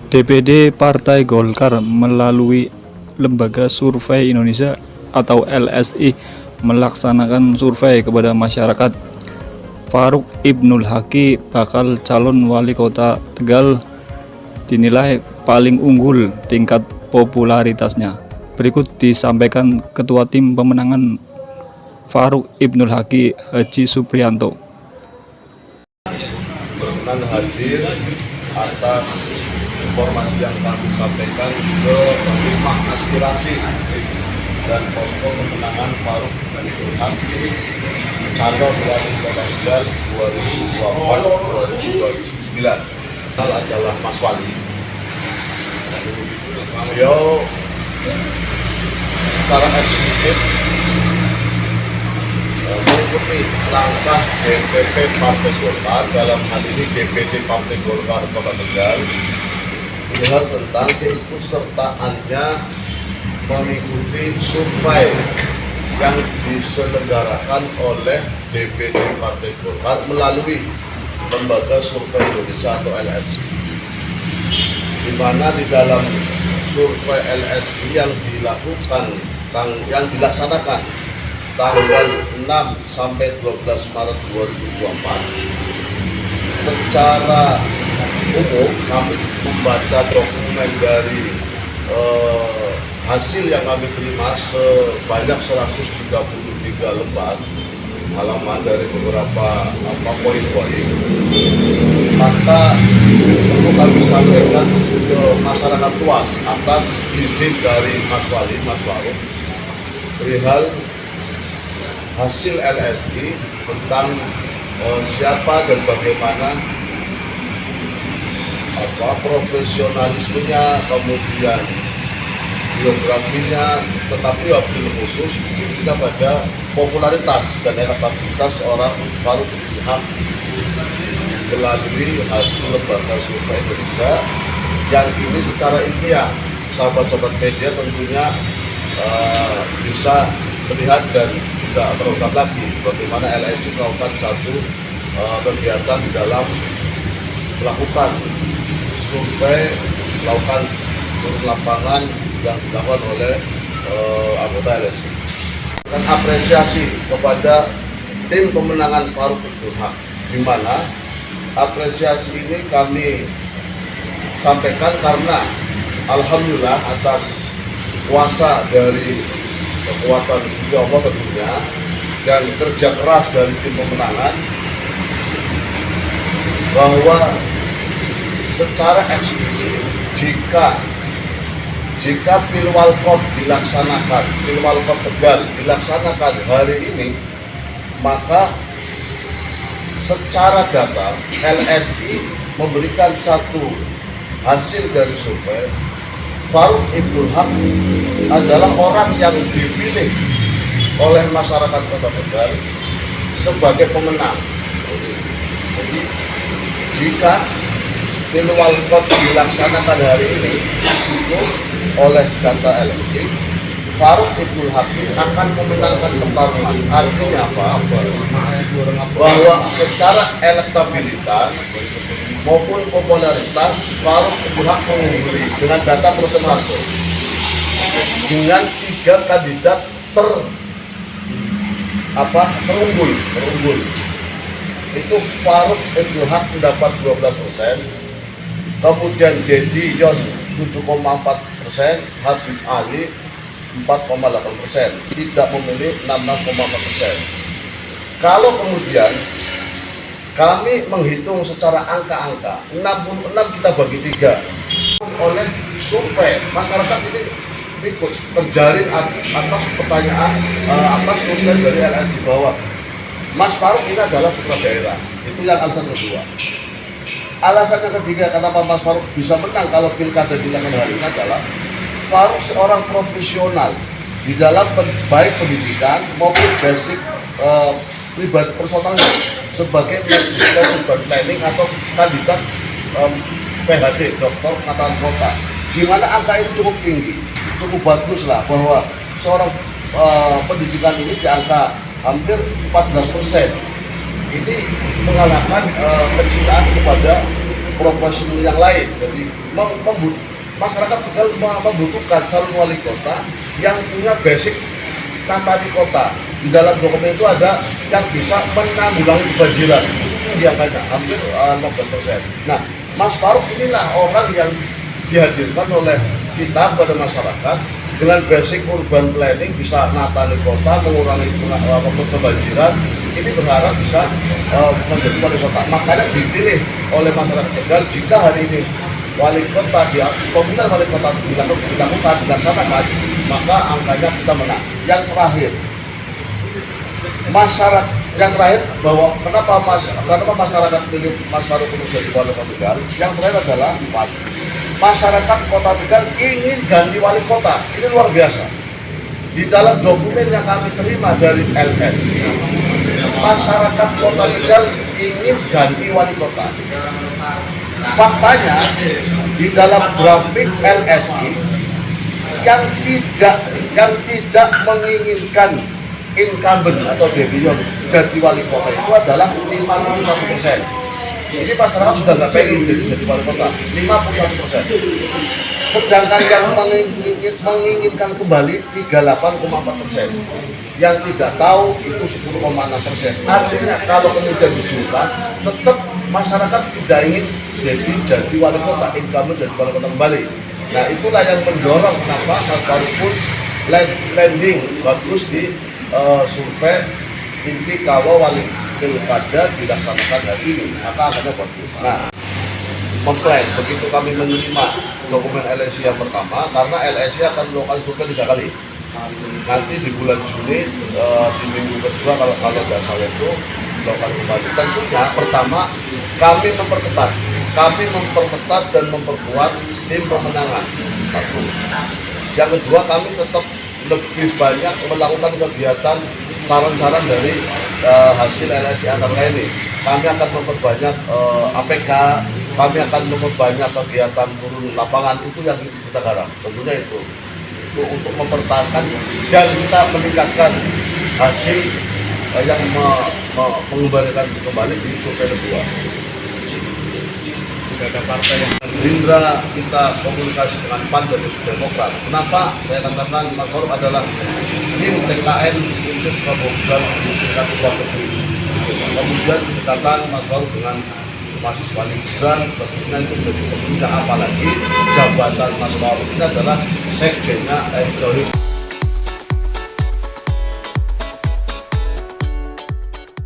DPD Partai Golkar melalui Lembaga Survei Indonesia atau LSI melaksanakan survei kepada masyarakat. Farouk Ibnul Haki, bakal calon wali kota Tegal, dinilai paling unggul tingkat popularitasnya. Berikut disampaikan Ketua Tim Pemenangan Farouk Ibnul Haki, Haji Supriyanto. Berkenan hadir atas informasi yang kami sampaikan ke penerima aspirasi dan posko pemenangan Farouk Ibnul Haki calon wali kota Tegal 2024-2029. Adalah Mas Wali. Beliau secara eksplisit mengikuti langkah DPP Partai Golkar, dalam hal ini DPD Partai Golkar Kota Tegal, hal tentang keikutsertaannya mengikuti survei yang diselenggarakan oleh DPD Partai Golkar melalui Lembaga Survei Indonesia atau LSI, di mana di dalam survei LSI yang dilaksanakan tanggal 6 sampai 12 Maret 2024, secara umum kami membaca dokumen dari hasil yang kami terima sebanyak 133 lembar halaman dari beberapa poin-poin, maka perlu kami sampaikan ke masyarakat luas atas izin dari Mas Wali, Mas Farouk, perihal hasil LSI tentang siapa dan bagaimana profesionalismenya, kemudian biografinya, tetapi wabil khusus kita pada popularitas dan elektabilitas seorang Farouk Ibnul Haki melalui hasil Lembaga Survei Indonesia yang ini secara ilmiah sahabat-sahabat media tentunya bisa melihat dan tidak terungkap lagi bagaimana LSI melakukan satu kegiatan di dalam melakukan survei, melakukan turun lapangan yang dilakukan oleh anggota LSI. Dan apresiasi kepada tim pemenangan Farouk Ibnul Haki, di mana apresiasi ini kami sampaikan karena alhamdulillah atas kuasa dari kekuatan Allah tentunya dan kerja keras dari tim pemenangan, bahwa secara eksplisit jika Pilwalkot dilaksanakan, Pilwalkot Tegal dilaksanakan hari ini, maka secara data LSI memberikan satu hasil dari survei, Farouk Ibnul Haki adalah orang yang dipilih oleh masyarakat Kota Tegal sebagai pemenang. Jadi jika Pilwalkot dilaksanakan hari ini itu oleh data LSI, Farouk Ibnul Haki akan memenangkan pertarungan. Artinya apa? Bahwa secara elektabilitas maupun popularitas Farouk Ibnul Haki mengungguli dengan data persentase dengan 3 kandidat terunggul. Itu Farouk Ibnul Haki mendapat 12%, kemudian Dedi Yon 7,4%, Habib Ali 4,8%, tidak memilih 66,4%. Kalau kemudian kami menghitung secara angka-angka, 66 kita bagi 3 oleh survei masyarakat ini ikut terjaring atas pertanyaan atas survei dari LSI bahwa Mas Farouk ini adalah putra daerah. Itu yang alasan kedua. Alasan yang ketiga kenapa Mas Farouk bisa menang kalau pilkada dilakukan hari ini adalah Farouk seorang profesional di dalam baik pendidikan maupun basic pribadi personal sebagai pribadi planning atau kandidat PhD, doktor pengetahuan kota, di mana angka ini cukup tinggi, cukup bagus lah bahwa seorang pendidikan ini di angka hampir 14%. Ini mengalahkan kecintaan kepada profesional yang lain. Jadi masyarakat Tegal membutuhkan calon wali kota yang punya basic tata di kota. Di dalam dokumen itu ada yang bisa menanggulangi kebanjiran. Itu yang banyak, hampir 15%. Nah, Mas Faruk inilah orang yang dihadirkan oleh kita kepada masyarakat dengan basic urban planning, bisa natali kota, mengurangi kebanjiran. Ini berharap bisa menjadi wali kota. Makanya dipilih oleh masyarakat Tegal. Jika hari ini wali kota pemilihan wali kota dilaksanakan, maka angkanya kita menang. Yang terakhir, bahwa kenapa masyarakat pilih Mas Faruk untuk jadi wali kota Tegal? Yang terakhir adalah masyarakat Kota Tegal ingin ganti wali kota. Ini luar biasa. Di dalam dokumen yang kami terima dari LSI, masyarakat Kota Tegal ingin ganti wali kota. Faktanya di dalam grafik LSI yang tidak menginginkan incumbent atau Devion jadi wali kota itu adalah 51%. Ini masyarakat sudah nggak pengen jadi wali kota, 51%. Sedangkan yang menginginkan kembali 38,4%. Yang tidak tahu itu 10,6%. Artinya kalau kemudian dijual, tetap masyarakat tidak ingin jadi wali kota, incumbent jadi wali kota kembali. Nah, itulah yang mendorong kenapa Mas Faruk pun landing bagus di survei inti kalau wali pilkada dilaksanakan hari ini, maka akannya bagus. Nah, memplan begitu kami menerima dokumen LSI yang pertama, karena LSI akan melakukan survei 3 kali. Nanti di bulan Juni di minggu kedua kalau tidak salah itu melakukan kembali. Tentunya pertama kami memperketat dan memperkuat tim pemenangan. Satu. Yang kedua, kami tetap lebih banyak melakukan kegiatan saran-saran dari hasil LSI antara ini. Kami akan memperbanyak APK, kami akan memperbanyak kegiatan turun lapangan, itu yang kita garap. Tentunya itu untuk mempertahankan dan kita meningkatkan hasil yang mengembalikan kembali di survei kedua. Tidak ada partai yang Gerindra kita komunikasi dengan PAN dan Demokrat. Kenapa saya katakan Mas Faruk adalah tim TKN untuk kebutuhan Kabupaten Kediri. Kemudian dikatakan Mas Faruk dengan Mas Wali Gibran, tentunya itu menjadi penting, apalagi jabatan Mas Faruk ini adalah sekjennya Erick Thohir.